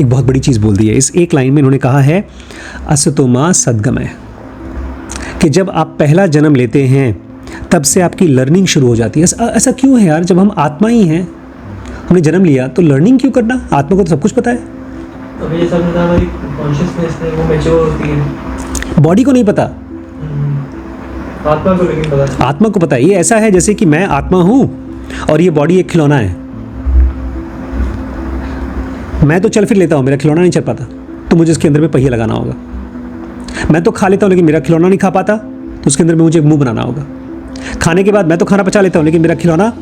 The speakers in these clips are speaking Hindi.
एक बहुत बड़ी चीज़ बोल दी है। इस एक लाइन में इन्होंने कहा है असतो मा सद्गमय, कि जब आप पहला जन्म लेते हैं तब से आपकी लर्निंग शुरू हो जाती है। ऐसा क्यों है यार? जब हम आत्मा ही हैं, हमने जन्म लिया तो लर्निंग क्यों करना? आत्मा को तो सब कुछ पता है। तो ये सब हमारी कॉन्शियसनेस है, वो मैच्योर होती है। बॉडी को नहीं पता, आत्मा को लेकिन पता है। आत्मा को पता है। ये ऐसा है जैसे कि मैं आत्मा हूँ और ये बॉडी एक खिलौना है। मैं तो चल फिर लेता हूँ, मेरा खिलौना नहीं चल पाता, तो मुझे इसके अंदर में पहिया लगाना होगा। मैं तो खा लेता हूँ लेकिन मेरा खिलौना नहीं खा पाता, तो उसके अंदर में मुझे एक मुंह बनाना होगा। खाने के बाद मैं तो खाना पचा लेता हूँ लेकिन मेरा खिलौना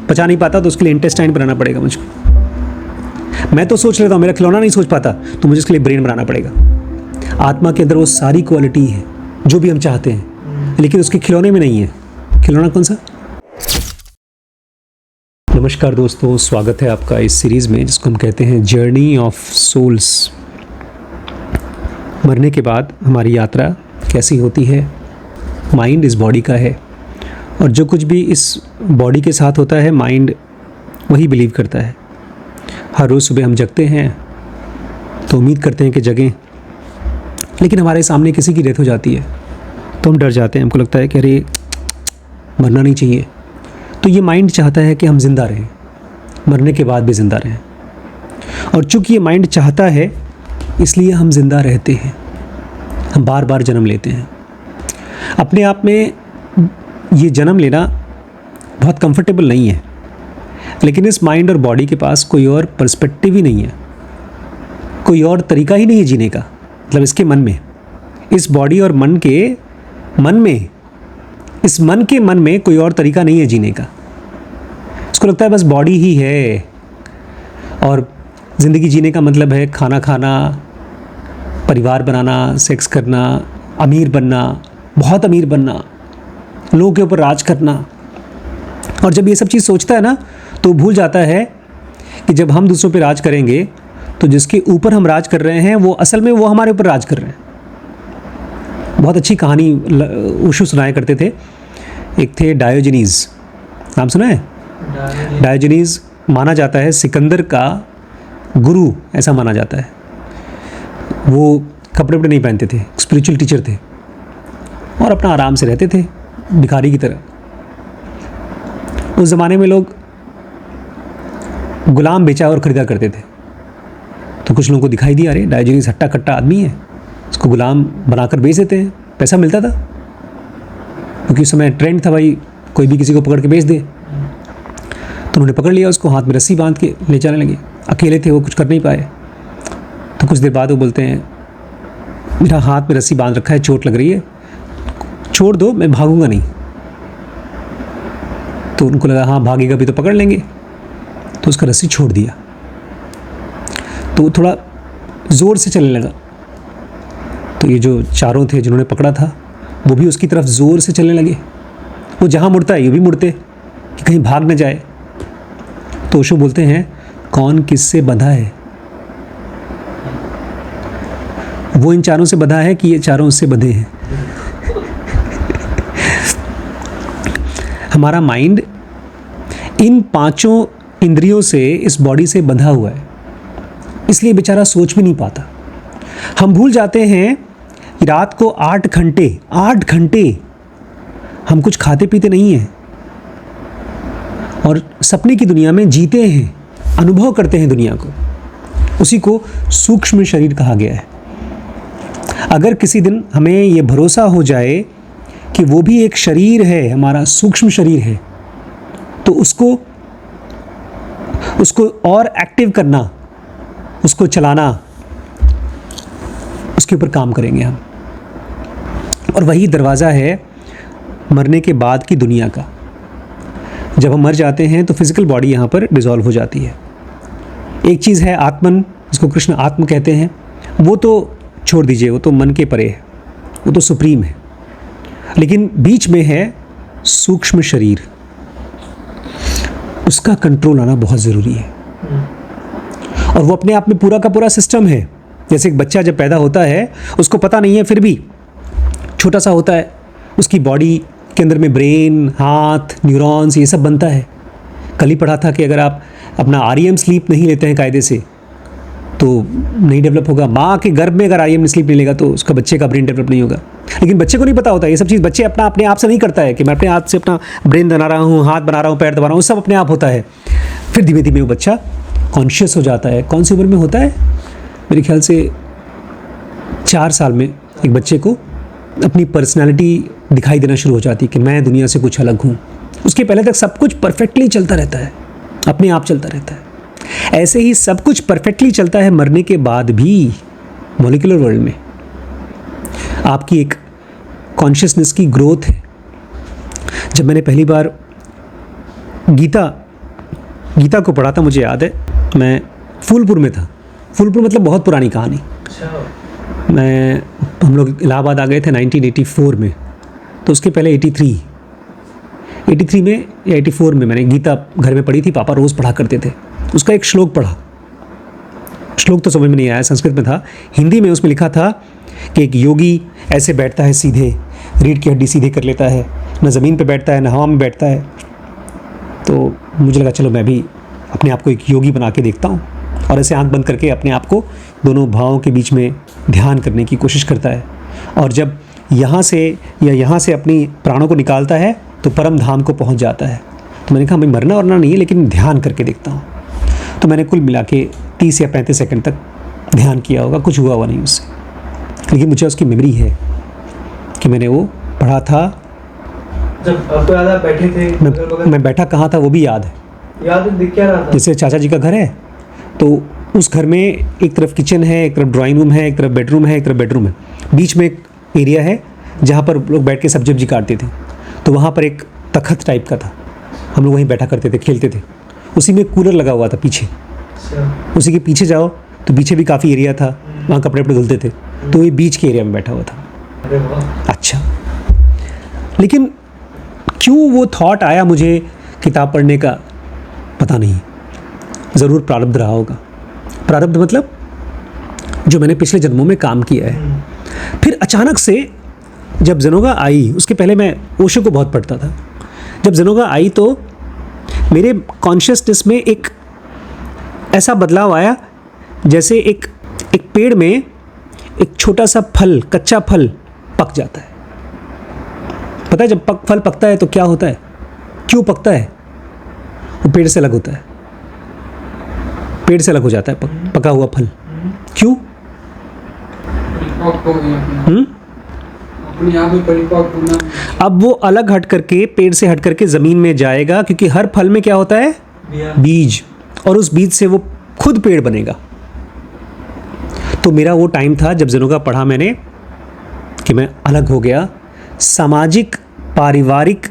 पचा नहीं पाता, तो उसके लिए इंटेस्टाइन बनाना पड़ेगा मुझको। मैं तो सोच लेता हूँ, मेरा खिलौना नहीं सोच पाता, तो मुझे इसके लिए ब्रेन बनाना पड़ेगा। आत्मा के अंदर वो सारी क्वालिटी है जो भी हम चाहते हैं, लेकिन उसके खिलौने में नहीं है। खिलौना कौन सा? नमस्कार दोस्तों, स्वागत है आपका इस सीरीज़ में जिसको हम कहते हैं जर्नी ऑफ सोल्स। मरने के बाद हमारी यात्रा कैसी होती है? माइंड इस बॉडी का है, और जो कुछ भी इस बॉडी के साथ होता है माइंड वही बिलीव करता है। हर रोज़ सुबह हम जगते हैं तो उम्मीद करते हैं कि जगें, लेकिन हमारे सामने किसी की डेथ हो जाती है तो हम डर जाते हैं। हमको लगता है कि अरे मरना नहीं चाहिए। तो ये माइंड चाहता है कि हम ज़िंदा रहें, मरने के बाद भी ज़िंदा रहें। और चूँकि ये माइंड चाहता है इसलिए हम ज़िंदा रहते हैं, हम बार बार जन्म लेते हैं। अपने आप में ये जन्म लेना बहुत कंफर्टेबल नहीं है, लेकिन इस माइंड और बॉडी के पास कोई और पर्सपेक्टिव ही नहीं है, कोई और तरीका ही नहीं है जीने का। मतलब इसके मन में, इस बॉडी और मन के मन में, इस मन के मन में कोई और तरीका नहीं है जीने का। इसको लगता है बस बॉडी ही है, और ज़िंदगी जीने का मतलब है खाना खाना, परिवार बनाना, सेक्स करना, अमीर बनना, बहुत अमीर बनना, लोगों के ऊपर राज करना। और जब ये सब चीज़ सोचता है ना, तो भूल जाता है कि जब हम दूसरों पे राज करेंगे तो जिसके ऊपर हम राज कर रहे हैं वो असल में वो हमारे ऊपर राज कर रहे हैं। बहुत अच्छी कहानी ओशो सुनाया करते थे। एक थे डायोजनीज़, नाम सुना है? डायोजनीज़ माना जाता है सिकंदर का गुरु, ऐसा माना जाता है। वो कपड़े वपड़े नहीं पहनते थे, स्पिरिचुअल टीचर थे, और अपना आराम से रहते थे भिखारी की तरह। उस ज़माने में लोग गुलाम बेचा और ख़रीदा करते थे। तो कुछ लोगों को दिखाई दिया, अरे डायोजनीज़ हट्टा कट्टा आदमी है, उसको गुलाम बनाकर बेच देते हैं, पैसा मिलता था। क्योंकि उस समय ट्रेंड था भाई, कोई भी किसी को पकड़ के बेच दे। तो उन्होंने पकड़ लिया उसको, हाथ में रस्सी बांध के ले जाने लगे। अकेले थे, वो कुछ कर नहीं पाए। तो कुछ देर बाद वो बोलते हैं, मेरा हाथ में रस्सी बांध रखा है, चोट लग रही है, छोड़ दो, मैं भागूंगा नहीं। तो उनको लगा हाँ भागेगा भी तो पकड़ लेंगे, तो उसका रस्सी छोड़ दिया। तो वो थोड़ा ज़ोर से चलने लगा। तो ये जो चारों थे जिन्होंने पकड़ा था वो भी उसकी तरफ ज़ोर से चलने लगे। वो जहाँ मुड़ता है ये भी मुड़ते कि कहीं भाग न जाए। तो ओशो बोलते हैं, कौन किससे बंधा है? वो इन चारों से बंधा है कि ये चारों उससे बंधे हैं? हमारा माइंड इन पांचों इंद्रियों से, इस बॉडी से बंधा हुआ है, इसलिए बेचारा सोच भी नहीं पाता। हम भूल जाते हैं कि रात को 8 घंटे हम कुछ खाते पीते नहीं हैं, और सपने की दुनिया में जीते हैं, अनुभव करते हैं दुनिया को। उसी को सूक्ष्म शरीर कहा गया है। अगर किसी दिन हमें ये भरोसा हो जाए कि वो भी एक शरीर है, हमारा सूक्ष्म शरीर है, तो उसको और एक्टिव करना, उसको चलाना, उसके ऊपर काम करेंगे हम। और वही दरवाज़ा है मरने के बाद की दुनिया का। जब हम मर जाते हैं तो फिजिकल बॉडी यहाँ पर डिसॉल्व हो जाती है। एक चीज़ है आत्मन, जिसको कृष्ण आत्म कहते हैं, वो तो छोड़ दीजिए, वो तो मन के परे है, वो तो सुप्रीम है। लेकिन बीच में है सूक्ष्म शरीर, उसका कंट्रोल आना बहुत ज़रूरी है। और वो अपने आप में पूरा का पूरा सिस्टम है। जैसे एक बच्चा जब पैदा होता है, उसको पता नहीं है, फिर भी छोटा सा होता है, उसकी बॉडी के अंदर में ब्रेन, हाथ, न्यूरॉन्स, ये सब बनता है। कल ही पढ़ा था कि अगर आप अपना REM स्लीप नहीं लेते हैं कायदे से, तो नहीं डेवलप होगा। माँ के गर्भ में अगर REM स्लीप नहीं लेगा तो उसका बच्चे का ब्रेन डेवलप नहीं होगा। लेकिन बच्चे को नहीं पता होता ये सब चीज़। बच्चे अपने आप से नहीं करता है कि मैं अपने हाथ से अपना ब्रेन बना रहा हूँ, हाथ बना रहा हूँ, पैर दबा रहा हूँ, सब अपने आप होता है। फिर धीमे धीमे वो बच्चा कॉन्शियस हो जाता है। कौन सी उम्र में होता है? मेरे ख्याल से 4 साल में एक बच्चे को अपनी पर्सनैलिटी दिखाई देना शुरू हो जाती है कि मैं दुनिया से कुछ अलग हूँ। उसके पहले तक सब कुछ परफेक्टली चलता रहता है, अपने आप चलता रहता है। ऐसे ही सब कुछ परफेक्टली चलता है मरने के बाद भी। मॉलिक्यूलर वर्ल्ड में आपकी एक कॉन्शियसनेस की ग्रोथ है। जब मैंने पहली बार गीता को पढ़ा था, मुझे याद है, मैं फूलपुर में था। फूलपुर मतलब बहुत पुरानी कहानी। हम लोग इलाहाबाद आ गए थे 1984 में, तो उसके पहले 83 में या 84 में मैंने गीता घर में पढ़ी थी। पापा रोज़ पढ़ा करते थे। उसका एक श्लोक पढ़ा। श्लोक तो समझ में नहीं आया, संस्कृत में था। हिंदी में उसमें लिखा था कि एक योगी ऐसे बैठता है सीधे, रीढ़ की हड्डी सीधे कर लेता है, न ज़मीन पे बैठता है न हवा में बैठता है। तो मुझे लगा चलो मैं भी अपने आप को एक योगी बना के देखता हूँ, और ऐसे आंख बंद करके अपने आप को दोनों भावों के बीच में ध्यान करने की कोशिश करता है। और जब यहाँ से अपनी प्राणों को निकालता है तो परम धाम को पहुँच जाता है। तो मैंने कहा मैं मरना वरना नहीं है, लेकिन ध्यान करके देखता हूँ। तो मैंने कुल मिला के 30 या 35 सेकंड तक ध्यान किया होगा, कुछ हुआ नहीं उससे। लेकिन मुझे उसकी मेमोरी है कि मैंने वो पढ़ा था। जब आपको याद आप बैठे थे, मैं बैठा कहाँ था वो भी याद है। याद दिख क्या रहा था? जैसे चाचा जी का घर है, तो उस घर में एक तरफ किचन है, एक तरफ ड्राइंग रूम है, एक तरफ बेडरूम है, एक तरफ बेडरूम है। बीच में एक एरिया है जहाँ पर लोग बैठ के सब्जी काटते थे। तो वहाँ पर एक तखत टाइप का था, हम लोग वहीं बैठा करते थे, खेलते थे। उसी में कूलर लगा हुआ था पीछे। उसी के पीछे जाओ तो पीछे भी काफ़ी एरिया था, वहाँ कपड़े धुलते थे। तो ये बीच के एरिया में बैठा हुआ था। अरे वाह। अच्छा, लेकिन क्यों वो थॉट आया मुझे किताब पढ़ने का पता नहीं। ज़रूर प्रारब्ध रहा होगा। प्रारब्ध मतलब जो मैंने पिछले जन्मों में काम किया है। फिर अचानक से जब ज़ेनोगा आई, उसके पहले मैं ओशो को बहुत पढ़ता था। जब ज़ेनोगा आई तो मेरे कॉन्शियसनेस में एक ऐसा बदलाव आया जैसे एक पेड़ में एक छोटा सा फल, कच्चा फल पक जाता है। पता है जब फल पकता है तो क्या होता है? क्यों पकता है? वो पेड़ से अलग होता है, पेड़ से अलग हो जाता है पका हुआ फल। क्यों? अब वो अलग हट करके, पेड़ से हट करके ज़मीन में जाएगा, क्योंकि हर फल में क्या होता है? बीज, और उस बीज से वो खुद पेड़ बनेगा। तो मेरा वो टाइम था जब ज़ेनोगा पढ़ा मैंने कि मैं अलग हो गया सामाजिक पारिवारिक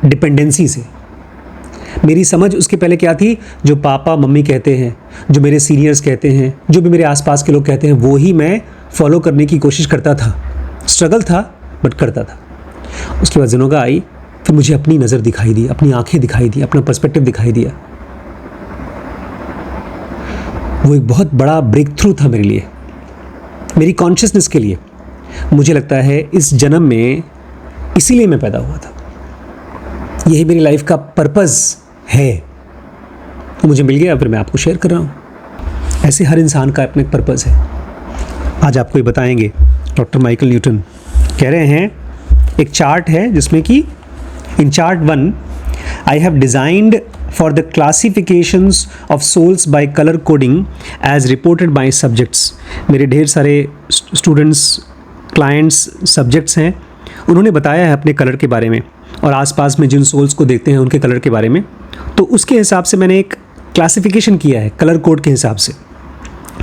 डिपेंडेंसी से। मेरी समझ उसके पहले क्या थी? जो पापा मम्मी कहते हैं, जो मेरे सीनियर्स कहते हैं, जो भी मेरे आसपास के लोग कहते हैं, वो ही मैं फॉलो करने की कोशिश करता था। स्ट्रगल था बट करता था। उसके बाद ज़ेनोगा आई, फिर मुझे अपनी नज़र दिखाई दी, अपनी आंखें दिखाई दी, अपना पर्सपेक्टिव दिखाई दिया। वो एक बहुत बड़ा ब्रेक थ्रू था मेरे लिए, मेरी कॉन्शियसनेस के लिए। मुझे लगता है इस जन्म में इसीलिए मैं पैदा हुआ था, यही मेरी लाइफ का पर्पस है। तो मुझे मिल गया, फिर मैं आपको शेयर कर रहा हूँ। ऐसे हर इंसान का अपना एक पर्पस है। आज आपको ये बताएंगे। डॉक्टर माइकल न्यूटन कह रहे हैं, एक चार्ट है जिसमें कि in chart 1 I have designed for the classifications of souls by colour coding as reported by subjects. मेरे ढेर सारे स्टूडेंट्स, क्लाइंट्स, सब्जेक्ट्स हैं, उन्होंने बताया है अपने कलर के बारे में और आसपास में जिन सोल्स को देखते हैं उनके कलर के बारे में। तो उसके हिसाब से मैंने एक क्लासिफिकेशन किया है कलर कोड के हिसाब से।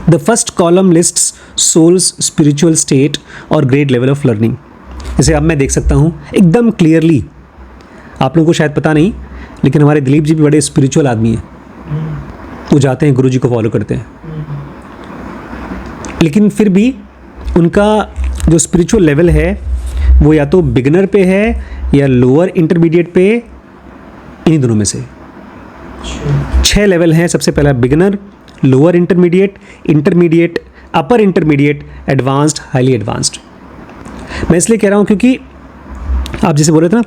The first column lists souls spiritual state और ग्रेड लेवल ऑफ लर्निंग। जैसे अब मैं देख सकता हूँ एकदम क्लियरली, आप लोगों को शायद पता नहीं, लेकिन हमारे दिलीप जी भी बड़े स्पिरिचुअल आदमी हैं। वो जाते हैं, गुरु जी को फॉलो करते हैं, लेकिन फिर भी उनका जो स्पिरिचुअल लेवल है वो या तो बिगिनर पे है या लोअर इंटरमीडिएट पे, इन्हीं दोनों में से 6 लेवल हैं। सबसे पहला बिगिनर, लोअर इंटरमीडिएट, इंटरमीडिएट, अपर इंटरमीडिएट, एडवांस्ड, हाईली एडवांस्ड। मैं इसलिए कह रहा हूँ क्योंकि आप जैसे बोल रहे थे ना,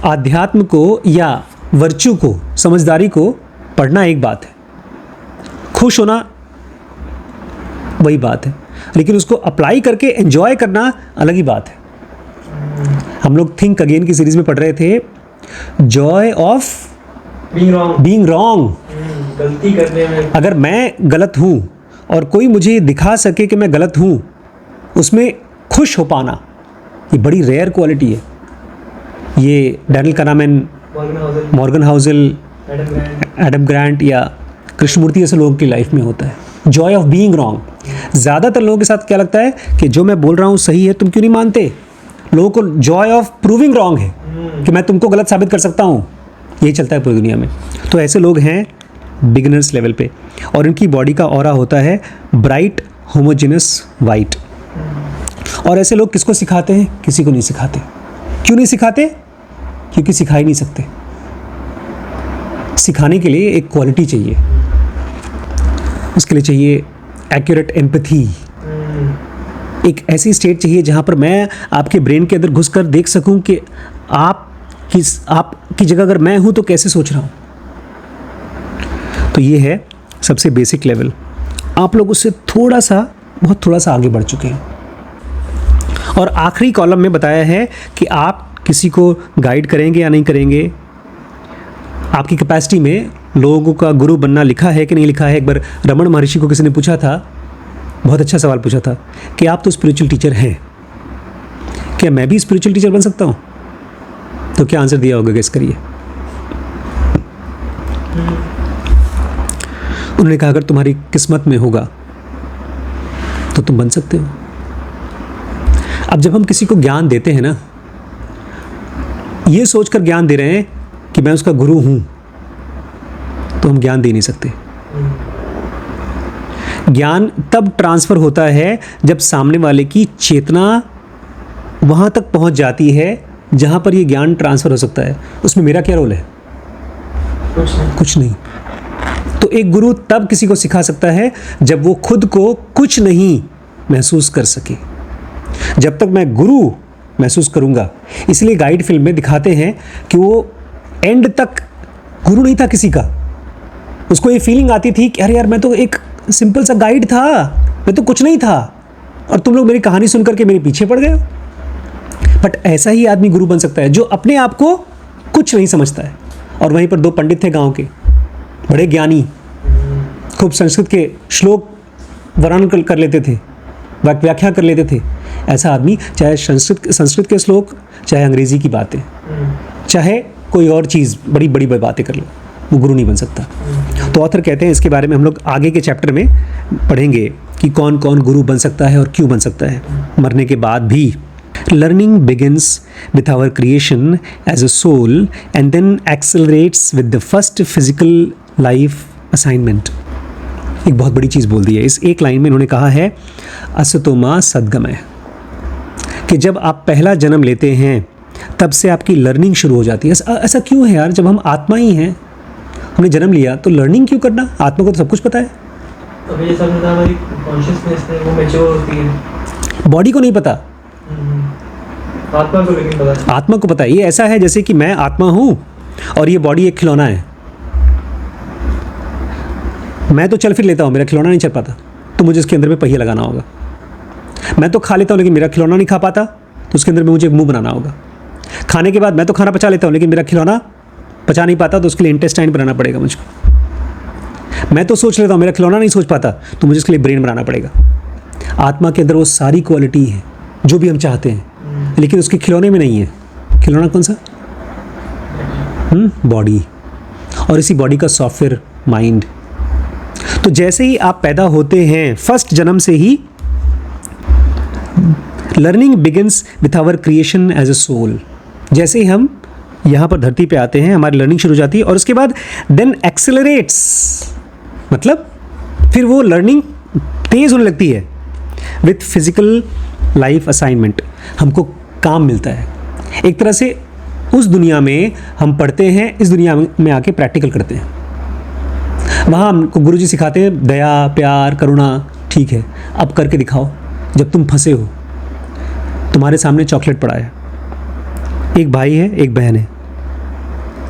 आध्यात्म को या वर्च्यू को, समझदारी को पढ़ना एक बात है, खुश होना वही बात है, लेकिन उसको अप्लाई करके एंजॉय करना अलग ही बात है। हम लोग थिंक अगेन की सीरीज में पढ़ रहे थे, जॉय ऑफ बीइंग रॉन्ग। गलती करने में, अगर मैं गलत हूँ और कोई मुझे दिखा सके कि मैं गलत हूँ, उसमें खुश हो पाना, ये बड़ी रेयर क्वालिटी है। ये Daniel Kahneman, Morgan Housel, Adam Grant या कृष्णमूर्ति जैसे लोगों की लाइफ में होता है जॉय ऑफ बीइंग रॉन्ग। ज़्यादातर लोगों के साथ क्या लगता है कि जो मैं बोल रहा हूँ सही है, तुम क्यों नहीं मानते। लोगों को जॉय ऑफ प्रूविंग रॉन्ग है कि मैं तुमको गलत साबित कर सकता हूँ, यही चलता है पूरी दुनिया में। तो ऐसे लोग हैं बिगिनर्स लेवल पे, और इनकी बॉडी का ऑरा होता है ब्राइट होमोजेनस वाइट। और ऐसे लोग किसको सिखाते हैं? किसी को नहीं सिखाते। क्यों नहीं सिखाते? क्योंकि सिखा ही नहीं सकते। सिखाने के लिए एक क्वालिटी चाहिए, उसके लिए चाहिए एक्यूरेट एम्पैथी, एक ऐसी स्टेट चाहिए जहाँ पर मैं आपके ब्रेन के अंदर घुसकर देख सकूं कि आपकी जगह अगर मैं हूँ तो कैसे सोच रहा हूँ। तो ये है सबसे बेसिक लेवल। आप लोग उससे बहुत थोड़ा सा आगे बढ़ चुके हैं। और आखिरी कॉलम में बताया है कि आप किसी को गाइड करेंगे या नहीं करेंगे। आपकी कैपेसिटी में लोगों का गुरु बनना लिखा है कि नहीं लिखा है। एक बार रमन महर्षि को किसी ने पूछा था, बहुत अच्छा सवाल पूछा था कि आप तो स्पिरिचुअल टीचर हैं, क्या मैं भी स्पिरिचुअल टीचर बन सकता हूँ? तो क्या आंसर दिया होगा, गेस करिए। उन्होंने कहा अगर तुम्हारी किस्मत में होगा तो तुम बन सकते हो। अब जब हम किसी को ज्ञान देते हैं ना, ये सोचकर ज्ञान दे रहे हैं कि मैं उसका गुरु हूं, तो हम ज्ञान दे नहीं सकते। ज्ञान तब ट्रांसफर होता है जब सामने वाले की चेतना वहां तक पहुंच जाती है जहां पर ये ज्ञान ट्रांसफर हो सकता है। उसमें मेरा क्या रोल है? कुछ नहीं। तो एक गुरु तब किसी को सिखा सकता है जब वो खुद को कुछ नहीं महसूस कर सके। जब तक मैं गुरु महसूस करूंगा, इसलिए गाइड फिल्म में दिखाते हैं कि वो एंड तक गुरु नहीं था किसी का। उसको ये फीलिंग आती थी कि अरे यार, मैं तो एक सिंपल सा गाइड था, मैं तो कुछ नहीं था, और तुम लोग मेरी कहानी सुन करके मेरे पीछे पड़ गए। बट ऐसा ही आदमी गुरु बन सकता है जो अपने आप को कुछ नहीं समझता है। और वहीं पर दो पंडित थे गांव के, बड़े ज्ञानी, खूब संस्कृत के श्लोक वर्णन कर लेते थे, व्याख्या कर लेते थे। ऐसा आदमी चाहे संस्कृत के श्लोक, चाहे अंग्रेजी की बातें, चाहे कोई और चीज़, बड़ी बड़ी बातें कर ले, वो गुरु नहीं बन सकता। तो ऑथर कहते हैं, इसके बारे में हम लोग आगे के चैप्टर में पढ़ेंगे कि कौन कौन गुरु बन सकता है और क्यों बन सकता है मरने के बाद भी। Learning begins with our creation as a soul and then accelerates with the first physical life assignment. एक बहुत बड़ी चीज़ बोल दी है इस एक लाइन में। इन्होंने कहा है असतो मा सद्गमय, कि जब आप पहला जन्म लेते हैं तब से आपकी लर्निंग शुरू हो जाती है। ऐसा क्यों है यार? जब हम आत्मा ही हैं, हमने जन्म लिया, तो लर्निंग क्यों करना? आत्मा को तो सब कुछ पता है। अभी जैसा बताया, हमारी कॉन्शियसनेस है वो मैच्योर होती है। बॉडी को नहीं पता, आत्मा को लेकिन पता है। आत्मा को पता है। ये ऐसा है जैसे कि मैं आत्मा हूँ और ये बॉडी एक खिलौना है। मैं तो चल फिर लेता हूँ, मेरा खिलौना नहीं चल पाता, तो मुझे इसके अंदर में पहिया लगाना होगा। मैं तो खा लेता हूँ लेकिन मेरा खिलौना नहीं खा पाता, तो उसके अंदर में मुझे एक मुंह बनाना होगा। खाने के बाद मैं तो खाना पचा लेता हूँ लेकिन मेरा खिलौना पचा नहीं पाता, तो उसके लिए इंटेस्टाइन बनाना पड़ेगा मुझको। मैं तो सोच लेता हूँ, मेरा खिलौना नहीं सोच पाता, तो मुझे इसके लिए ब्रेन बनाना पड़ेगा। आत्मा के अंदर वो सारी क्वालिटी है जो भी हम चाहते हैं, लेकिन उसके खिलौने में नहीं है। खिलौना कौन सा? बॉडी, और इसी बॉडी का सॉफ्टवेयर माइंड। तो जैसे ही आप पैदा होते हैं, फर्स्ट जन्म से ही learning begins with our creation as a soul. जैसे ही हम यहाँ पर धरती पे आते हैं, हमारी लर्निंग शुरू हो जाती है, और उसके बाद देन एक्सेलरेट्स, मतलब फिर वो लर्निंग तेज होने लगती है विथ फिजिकल लाइफ असाइनमेंट। हमको काम मिलता है एक तरह से। उस दुनिया में हम पढ़ते हैं, इस दुनिया में आके प्रैक्टिकल करते हैं। वहाँ हमको गुरुजी सिखाते हैं दया, प्यार, करुणा, ठीक है, अब करके दिखाओ। जब तुम फंसे हो, तुम्हारे सामने चॉकलेट पड़ा है, एक भाई है, एक बहन है,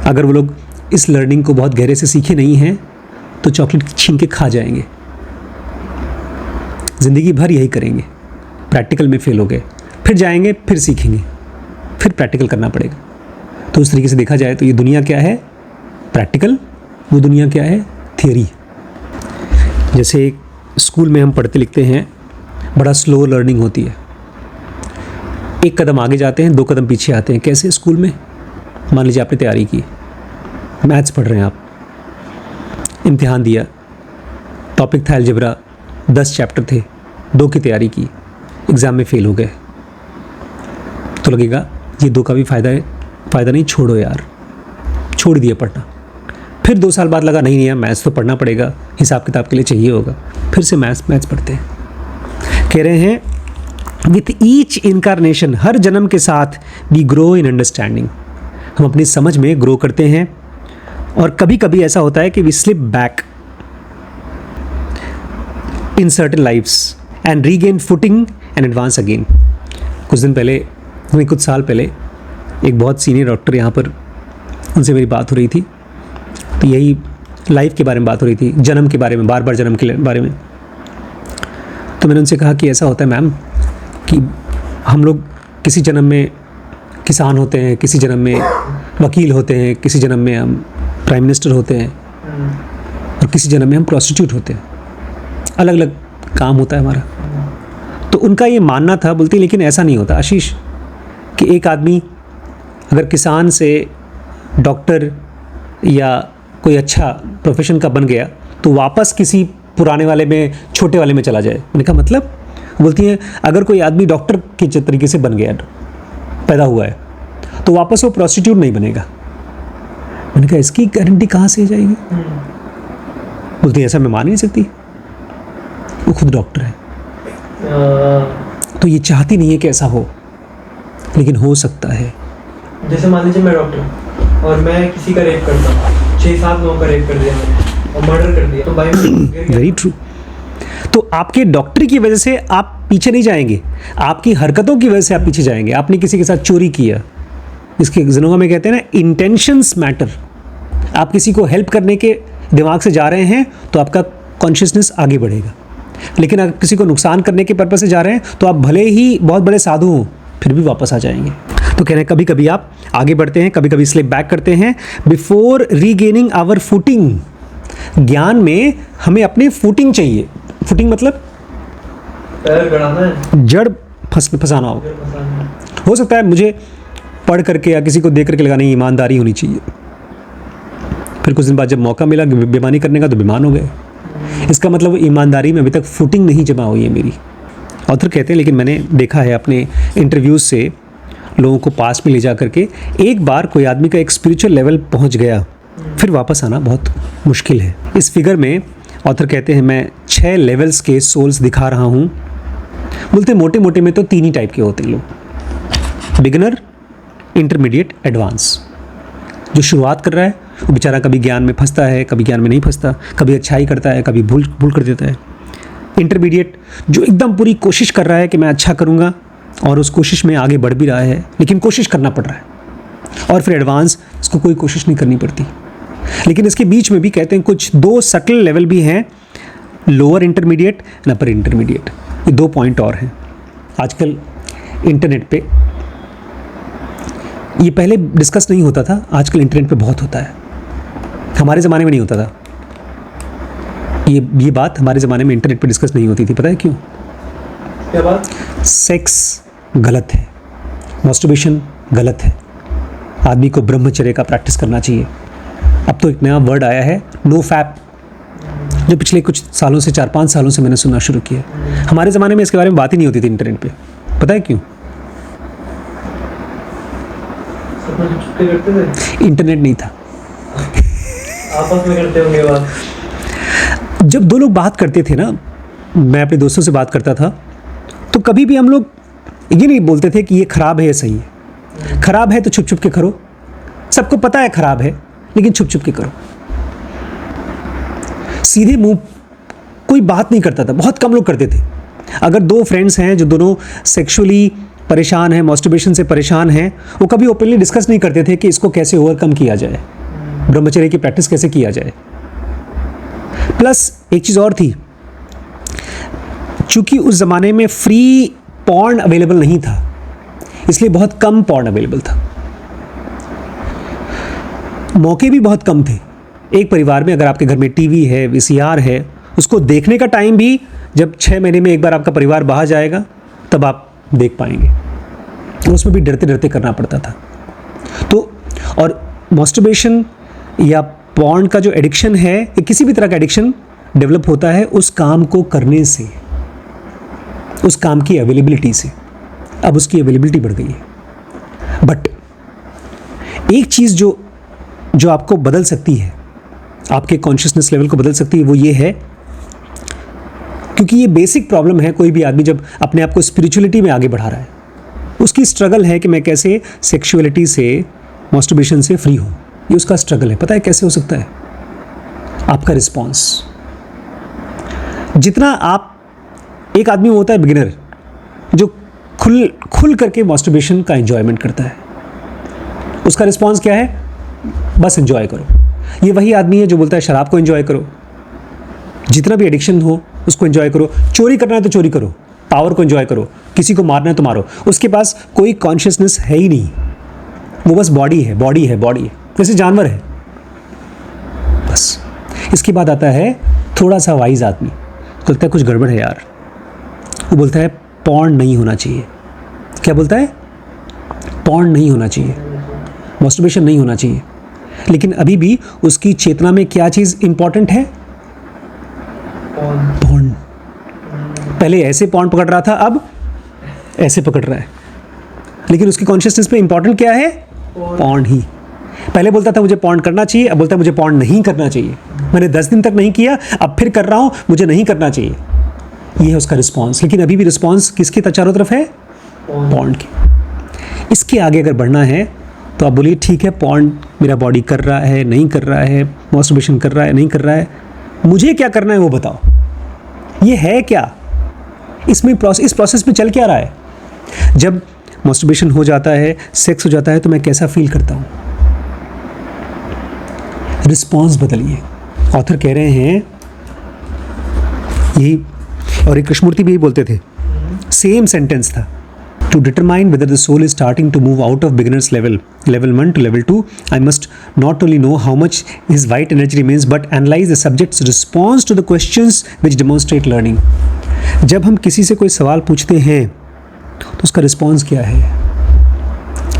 अगर वो लोग इस लर्निंग को बहुत गहरे से सीखे नहीं हैं तो चॉकलेट छीन के खा जाएंगे। ज़िंदगी भर यही करेंगे, प्रैक्टिकल में फेल हो गए, फिर जाएंगे, फिर सीखेंगे, फिर प्रैक्टिकल करना पड़ेगा। तो उस तरीके से देखा जाए तो ये दुनिया क्या है, प्रैक्टिकल, वो दुनिया क्या है, थियरी। जैसे स्कूल में हम पढ़ते लिखते हैं, बड़ा स्लो लर्निंग होती है, एक कदम आगे जाते हैं, 2 कदम पीछे आते हैं। कैसे? स्कूल में मान लीजिए आपने तैयारी की, मैथ्स पढ़ रहे हैं आप, इम्तिहान दिया, टॉपिक था अलजेब्रा, 10 चैप्टर थे, 2 की तैयारी की, एग्ज़ाम में फ़ेल हो गए, तो लगेगा ये 2 का भी फ़ायदा है, फ़ायदा नहीं, छोड़ो यार, छोड़ दिया पढ़ना। फिर 2 साल बाद लगा नहीं यार मैथ्स तो पढ़ना पड़ेगा, हिसाब किताब के लिए चाहिए होगा, फिर से मैथ्स पढ़ते हैं। कह रहे हैं विथ ईच इनकारनेशन, हर जन्म के साथ वी ग्रो इन अंडरस्टैंडिंग, हम अपनी समझ में ग्रो करते हैं। और कभी कभी ऐसा होता है कि we slip back in certain lives and regain footing and advance again. कुछ दिन पहले, कुछ साल पहले, एक बहुत सीनियर डॉक्टर यहाँ पर, उनसे मेरी बात हो रही थी, तो यही लाइफ के बारे में बात हो रही थी, जन्म के बारे में, बार बार जन्म के बारे में। तो मैंने उनसे कहा कि ऐसा होता है मैम कि हम लोग किसी जन्म में किसान होते हैं, किसी जन्म में वकील होते हैं, किसी जन्म में हम प्राइम मिनिस्टर होते हैं, और किसी जन्म में हम प्रोस्टिट्यूट होते हैं, अलग अलग काम होता है हमारा। तो उनका ये मानना था, बोलते लेकिन ऐसा नहीं होता आशीष कि एक आदमी अगर किसान से डॉक्टर या कोई अच्छा प्रोफेशन का बन गया तो वापस किसी पुराने वाले में, छोटे वाले में चला जाए। मैंने कहा मतलब? बोलती हैं अगर कोई आदमी डॉक्टर के तरीके से बन गया, पैदा हुआ है, तो वापस वो प्रोस्टिट्यूट नहीं बनेगा। मैंने कहा इसकी गारंटी कहाँ से जाएगी? बोलती है ऐसा मैं मान ही नहीं सकती, वो खुद डॉक्टर है। तो ये चाहती नहीं है कि ऐसा हो, लेकिन हो सकता है। जैसे मान लीजिए मैं डॉक्टर और मैं किसी का रेप करता हूँ, 6-7 लोगों का रेप कर दिया मैंने और मर्डर कर दिया, तो भाई वेरी ट्रू। तो आपके डॉक्टर की वजह से आप पीछे नहीं जाएंगे, आपकी हरकतों की वजह से आप पीछे जाएंगे। आपने किसी के साथ चोरी किया, इसके जिनोगा में कहते हैं ना इंटेंशंस मैटर। आप किसी को हेल्प करने के दिमाग से जा रहे हैं तो आपका कॉन्शियसनेस आगे बढ़ेगा, लेकिन अगर किसी को नुकसान करने के पर्पस से जा रहे हैं तो आप भले ही बहुत बड़े साधु हों फिर भी वापस आ जाएंगे। तो कह रहे हैं कभी कभी आप आगे बढ़ते हैं, कभी कभी स्लिप बैक करते हैं बिफोर रीगेनिंग आवर फुटिंग। ज्ञान में हमें अपनी फुटिंग चाहिए। फुटिंग मतलब पैर गड़ाना है, जड़ फंसाना हो सकता है मुझे पढ़ करके या किसी को देख करके लगा नहीं ईमानदारी होनी चाहिए, फिर कुछ दिन बाद जब मौका मिला बेईमानी करने का तो बेईमान हो गए। इसका मतलब ईमानदारी में अभी तक फुटिंग नहीं जमा हुई है मेरी। ऑथर कहते हैं लेकिन मैंने देखा है अपने इंटरव्यूज़ से लोगों को पास में ले जा करके, एक बार कोई आदमी का एक स्पिरिचुअल लेवल पहुंच गया फिर वापस आना बहुत मुश्किल है। इस फिगर में ऑथर कहते हैं मैं 6 लेवल्स के सोल्स दिखा रहा हूँ। बोलते मोटे मोटे में तो 3 ही टाइप के होते हैं लोग, बिगिनर, इंटरमीडिएट, एडवांस। जो शुरुआत कर रहा है वो बेचारा कभी ज्ञान में फंसता है, कभी ज्ञान में नहीं फंसता, कभी अच्छाई करता है, कभी भूल कर देता है। इंटरमीडिएट जो एकदम पूरी कोशिश कर रहा है कि मैं अच्छा करूँगा और उस कोशिश में आगे बढ़ भी रहा है, लेकिन कोशिश करना पड़ रहा है। और फिर एडवांस, इसको कोई कोशिश नहीं करनी पड़ती। लेकिन इसके बीच में भी कहते हैं कुछ 2 सटल लेवल भी हैं, lower intermediate and upper intermediate. ये 2 पॉइंट और हैं। आजकल इंटरनेट पे, ये पहले डिस्कस नहीं होता था, आजकल इंटरनेट पे बहुत होता है। हमारे ज़माने में नहीं होता था ये बात, हमारे ज़माने में इंटरनेट पे डिस्कस नहीं होती थी। पता है क्यों? क्या बात? सेक्स गलत है, मास्टरबेशन गलत है, आदमी को ब्रह्मचर्य का प्रैक्टिस करना चाहिए। अब तो एक नया वर्ड आया है नो फैप, जो पिछले कुछ सालों से 4-5 सालों से मैंने सुनना शुरू किया। हमारे ज़माने में इसके बारे में बात ही नहीं होती थी इंटरनेट पे। पता है क्यों? करते थे, इंटरनेट नहीं था। आपस में करते होंगे बात। जब 2 लोग बात करते थे ना, मैं अपने दोस्तों से बात करता था, तो कभी भी हम लोग ये नहीं बोलते थे कि ये खराब है या सही है। खराब है तो छुप छुप के करो, सबको पता है खराब है, लेकिन छुप छुप के करो। सीधे मुंह कोई बात नहीं करता था, बहुत कम लोग करते थे। अगर 2 फ्रेंड्स हैं जो दोनों सेक्सुअली परेशान हैं, मास्टरबेशन से परेशान हैं, वो कभी ओपनली डिस्कस नहीं करते थे कि इसको कैसे ओवरकम किया जाए, ब्रह्मचर्य की प्रैक्टिस कैसे किया जाए। प्लस एक चीज़ और थी, चूँकि उस ज़माने में फ्री पॉर्न अवेलेबल नहीं था, इसलिए बहुत कम पॉर्न अवेलेबल था, मौके भी बहुत कम थे। एक परिवार में अगर आपके घर में टीवी है, वीसीआर है, उसको देखने का टाइम भी जब 6 महीने में एक बार आपका परिवार बाहर जाएगा तब आप देख पाएंगे, तो उसमें भी डरते डरते करना पड़ता था। तो और मास्टरबेशन या पॉर्न का जो एडिक्शन है, या किसी भी तरह का एडिक्शन डेवलप होता है उस काम को करने से, उस काम की अवेलेबिलिटी से। अब उसकी अवेलेबिलिटी बढ़ गई है। बट एक चीज़ जो आपको बदल सकती है, आपके कॉन्शियसनेस लेवल को बदल सकती है, वो ये है, क्योंकि ये बेसिक प्रॉब्लम है कोई भी आदमी जब अपने आप को स्पिरिचुअलिटी में आगे बढ़ा रहा है, उसकी स्ट्रगल है कि मैं कैसे सेक्सुअलिटी से, मास्टरबेशन से फ्री हूँ। ये उसका स्ट्रगल है। पता है कैसे हो सकता है? आपका रिस्पॉन्स। जितना आप, एक आदमी होता है बिगिनर जो खुल करके मास्टरबेशन का एंजॉयमेंट करता है, उसका रिस्पॉन्स क्या है? बस एंजॉय करो। ये वही आदमी है जो बोलता है शराब को एंजॉय करो, जितना भी एडिक्शन हो उसको एंजॉय करो, चोरी करना है तो चोरी करो, पावर को एंजॉय करो, किसी को मारना है तो मारो। उसके पास कोई कॉन्शियसनेस है ही नहीं, वो बस बॉडी है, बॉडी है, बॉडी है, जैसे जानवर है बस। इसके बाद आता है थोड़ा सा वाइज आदमी, बोलता है कुछ गड़बड़ है यार, वो बोलता है पॉर्न नहीं होना चाहिए। क्या बोलता है? पॉर्न नहीं होना चाहिए, मास्टरबेशन नहीं होना चाहिए। लेकिन अभी भी उसकी चेतना में क्या चीज़ इंपॉर्टेंट है? पॉर्न। पहले ऐसे पॉर्न पकड़ रहा था, अब ऐसे पकड़ रहा है, लेकिन उसकी कॉन्शियसनेस में इंपॉर्टेंट क्या है? पॉर्न ही। पहले बोलता था मुझे पॉर्न करना चाहिए, अब बोलता है मुझे पॉर्न नहीं करना चाहिए। मैंने 10 दिन तक नहीं किया, अब फिर कर रहा हूँ, मुझे नहीं करना चाहिए। ये है उसका रिस्पॉन्स। लेकिन अभी भी रिस्पॉन्स किसके चारों तरफ है? पॉर्न के। इसके आगे अगर बढ़ना है तो आप बोलिए ठीक है, पॉर्न मेरा बॉडी कर रहा है, नहीं कर रहा है, मास्टरबेशन कर रहा है, नहीं कर रहा है, मुझे क्या करना है वो बताओ। ये है क्या? इसमें इस प्रोसेस में चल क्या रहा है? जब मास्टरबेशन हो जाता है, सेक्स हो जाता है, तो मैं कैसा फील करता हूँ? रिस्पॉन्स बदलिए। ऑथर कह रहे हैं यही, और एक कृष्णमूर्ति भी यही बोलते थे, सेम सेंटेंस था। To determine whether the soul is starting to move out of beginner's level 1 to level 2, I must not only know how much his white energy remains, but analyze the subject's response to the questions which demonstrate learning. जब हम किसी से कोई सवाल पूछते हैं तो उसका रिस्पॉन्स क्या है?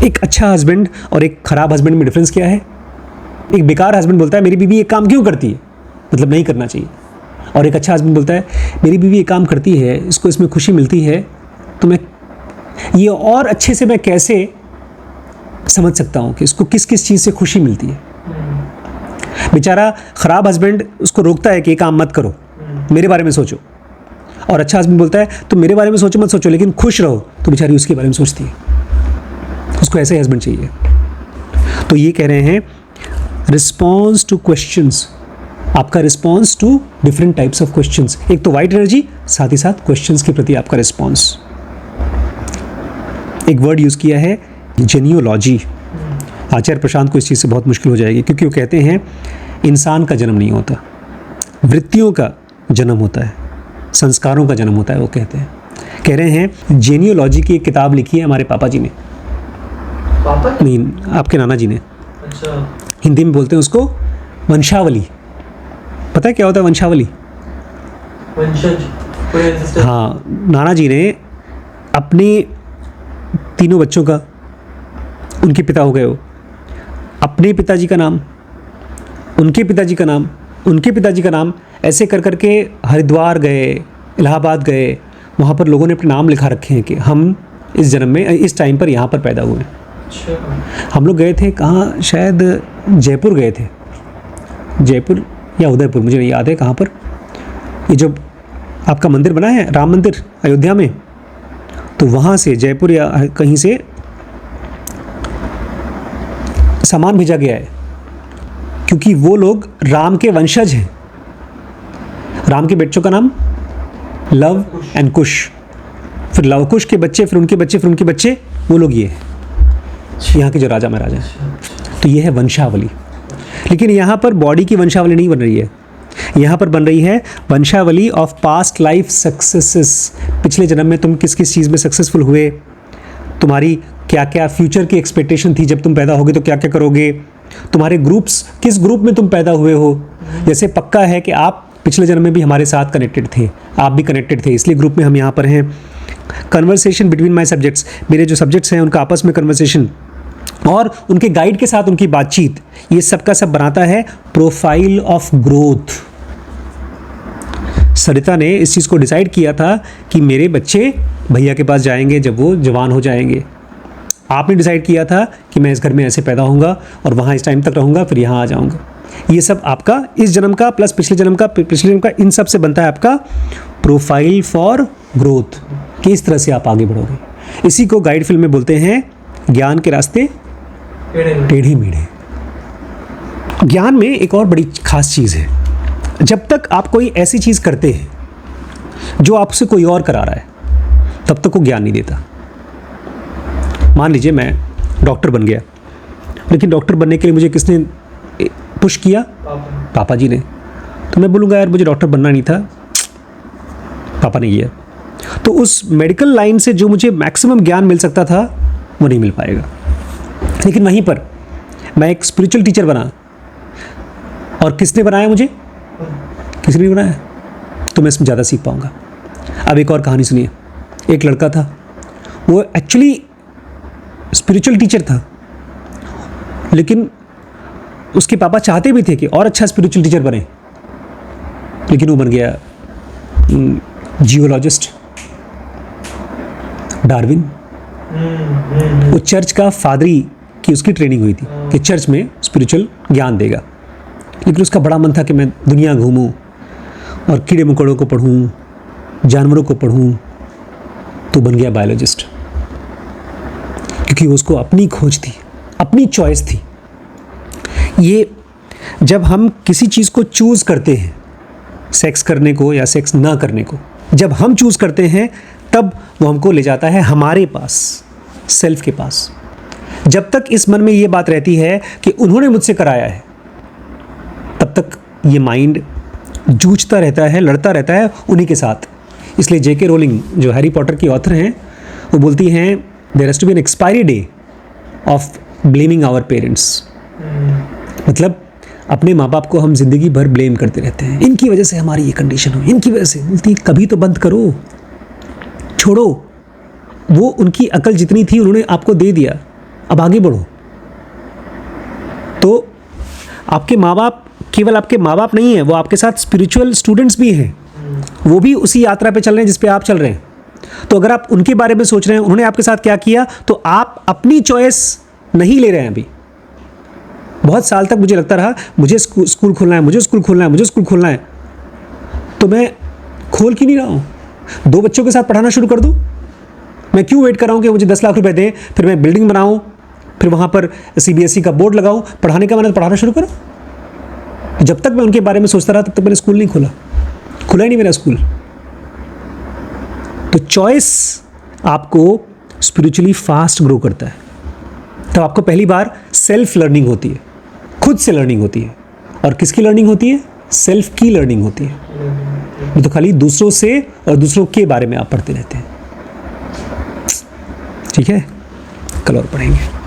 एक अच्छा हस्बैंड और एक खराब हस्बैंड में डिफरेंस क्या है? एक बेकार हस्बैंड बोलता है मेरी बीवी ये काम क्यों करती है, मतलब नहीं करना चाहिए, और एक अच्छा हस्बैंड बोलता है मेरी बीवी ये काम करती है, इसको इसमें खुशी मिलती है, तो मैं ये और अच्छे से मैं कैसे समझ सकता हूँ कि इसको किस किस चीज़ से खुशी मिलती है। बेचारा खराब हस्बैंड उसको रोकता है कि ये काम मत करो, मेरे बारे में सोचो, और अच्छा हस्बैंड बोलता है तो मेरे बारे में सोचो मत सोचो लेकिन खुश रहो, तो बेचारी उसके बारे में सोचती है। उसको ऐसे हस्बैंड चाहिए। तो ये कह रहे हैं रिस्पॉन्स टू क्वेश्चंस, आपका response to different types of questions. एक तो वाइट एनर्जी, साथ ही साथ क्वेश्चंस के प्रति आपका रिस्पॉन्स। एक वर्ड यूज़ किया है जेनियोलॉजी। आचार्य प्रशांत को इस चीज़ से बहुत मुश्किल हो जाएगी, क्योंकि वो कहते हैं इंसान का जन्म नहीं होता, वृत्तियों का जन्म होता है, संस्कारों का जन्म होता है। वो कहते हैं, कह रहे हैं जेनियोलॉजी की एक किताब लिखी है हमारे पापा जी ने। पापा? नहीं, आपके नाना जी ने। अच्छा। हिंदी में बोलते हैं उसको वंशावली। पता है क्या होता है वंशावली? वंशज। हाँ, नाना जी ने अपने तीनों बच्चों का, उनके पिता हो गए वो, अपने पिताजी का नाम, उनके पिताजी का नाम, उनके पिताजी का नाम, ऐसे कर करके हरिद्वार गए, इलाहाबाद गए, वहाँ पर लोगों ने अपने नाम लिखा रखे हैं कि हम इस जन्म में इस टाइम पर यहाँ पर पैदा हुए। हम लोग गए थे कहाँ, शायद जयपुर गए थे, जयपुर या उदयपुर, मुझे नहीं याद है कहाँ पर। ये जो आपका मंदिर बना है राम मंदिर अयोध्या में, तो वहाँ से जयपुर या कहीं से सामान भेजा गया है, क्योंकि वो लोग राम के वंशज हैं। राम के बच्चों का नाम लव एंड कुश, फिर लव कुश के बच्चे, फिर उनके बच्चे, फिर उनके बच्चे, वो लोग ये यहाँ के जो राजा महाराजा हैं। तो ये है वंशावली। लेकिन यहाँ पर बॉडी की वंशावली नहीं बन रही है, यहाँ पर बन रही है वंशावली ऑफ पास्ट लाइफ सक्सेसेस। पिछले जन्म में तुम किस किस चीज़ में सक्सेसफुल हुए, तुम्हारी क्या क्या फ्यूचर की एक्सपेक्टेशन थी, जब तुम पैदा होगे तो क्या क्या करोगे, तुम्हारे ग्रुप्स, किस ग्रुप में तुम पैदा हुए हो। जैसे पक्का है कि आप पिछले जन्म में भी हमारे साथ कनेक्टेड थे, आप भी कनेक्टेड थे, इसलिए ग्रुप में हम यहाँ पर हैं। कन्वर्सेशन बिटवीन माई सब्जेक्ट्स, मेरे जो सब्जेक्ट्स हैं उनका आपस में कन्वर्सेशन और उनके गाइड के साथ उनकी बातचीत, ये सब का सब बनाता है प्रोफाइल ऑफ ग्रोथ। सरिता ने इस चीज़ को डिसाइड किया था कि मेरे बच्चे भैया के पास जाएंगे जब वो जवान हो जाएंगे। आपने डिसाइड किया था कि मैं इस घर में ऐसे पैदा होऊंगा और वहाँ इस टाइम तक रहूँगा, फिर यहाँ आ जाऊँगा। ये सब आपका इस जन्म का प्लस पिछले जन्म का इन सब से बनता है आपका प्रोफाइल फॉर ग्रोथ, कि इस तरह से आप आगे बढ़ोगे। इसी को गाइड फिल्म में बोलते हैं ज्ञान के रास्ते टेढ़े मेढ़े। ज्ञान में एक और बड़ी खास चीज़ है, जब तक आप कोई ऐसी चीज़ करते हैं जो आपसे कोई और करा रहा है, तब तक वो ज्ञान नहीं देता। मान लीजिए मैं डॉक्टर बन गया, लेकिन डॉक्टर बनने के लिए मुझे किसने पुश किया? पापा जी ने। तो मैं बोलूँगा यार मुझे डॉक्टर बनना नहीं था, पापा ने किया। तो उस मेडिकल लाइन से जो मुझे मैक्सिमम ज्ञान मिल सकता था वो नहीं मिल पाएगा। लेकिन वहीं पर मैं एक स्पिरिचुअल टीचर बना, और किसने बनाया मुझे? किसी ने बनाया, तो मैं इसमें ज़्यादा सीख पाऊँगा। अब एक और कहानी सुनिए। एक लड़का था, वो एक्चुअली स्पिरिचुअल टीचर था, लेकिन उसके पापा चाहते भी थे कि और अच्छा स्पिरिचुअल टीचर बने, लेकिन वो बन गया जियोलॉजिस्ट, डार्विन। वो चर्च का फादरी की उसकी ट्रेनिंग हुई थी कि चर्च में स्पिरिचुअल ज्ञान देगा, लेकिन उसका बड़ा मन था कि मैं दुनिया घूमूं और कीड़े मकोड़ों को पढ़ूं, जानवरों को पढ़ूं। तो बन गया बायोलॉजिस्ट, क्योंकि उसको अपनी खोज थी, अपनी चॉइस थी। ये जब हम किसी चीज़ को चूज़ करते हैं, सेक्स करने को या सेक्स ना करने को, जब हम चूज़ करते हैं तब वो हमको ले जाता है हमारे पास, सेल्फ के पास। जब तक इस मन में ये बात रहती है कि उन्होंने मुझसे कराया है, तब तक ये माइंड जूझता रहता है, लड़ता रहता है उन्हीं के साथ। इसलिए जेके रोलिंग जो हैरी पॉटर की ऑथर हैं, वो बोलती हैं there has to be an expiry date of blaming our parents. मतलब अपने माँ बाप को हम जिंदगी भर ब्लेम करते रहते हैं, इनकी वजह से हमारी ये कंडीशन हो, इनकी वजह से। बोलती कभी तो बंद करो, छोड़ो। वो उनकी अकल जितनी थी उन्होंने आपको दे दिया, अब आगे बढ़ो। तो आपके माँ बाप केवल आपके माँ बाप नहीं है, वो आपके साथ स्पिरिचुअल स्टूडेंट्स भी हैं, वो भी उसी यात्रा पे चल रहे हैं जिस पे आप चल रहे हैं। तो अगर आप उनके बारे में सोच रहे हैं उन्होंने आपके साथ क्या किया, तो आप अपनी चॉइस नहीं ले रहे हैं अभी। बहुत साल तक मुझे लगता रहा मुझे स्कूल खोलना है, मुझे स्कूल खोलना है, मुझे स्कूल खोलना है, तो मैं खोल क्यों नहीं रहा हूँ? 2 बच्चों के साथ पढ़ाना शुरू कर दूँ? मैं क्यों वेट कर रहा हूँ कि मुझे 10 लाख रुपए दें, फिर मैं बिल्डिंग बनाऊँ, फिर वहाँ पर CBSE का बोर्ड लगाऊँ? पढ़ाने का मैंने पढ़ाना शुरू करो। जब तक मैं उनके बारे में सोचता रहा तब तक मैंने स्कूल नहीं खोला, खुला ही नहीं मेरा स्कूल। तो चॉइस आपको स्पिरिचुअली फास्ट ग्रो करता है। तब आपको पहली बार सेल्फ लर्निंग होती है, खुद से लर्निंग होती है। और किसकी लर्निंग होती है? सेल्फ की लर्निंग होती है। ये तो खाली दूसरों से और दूसरों के बारे में आप पढ़ते रहते हैं। ठीक है, कल और पढ़ेंगे।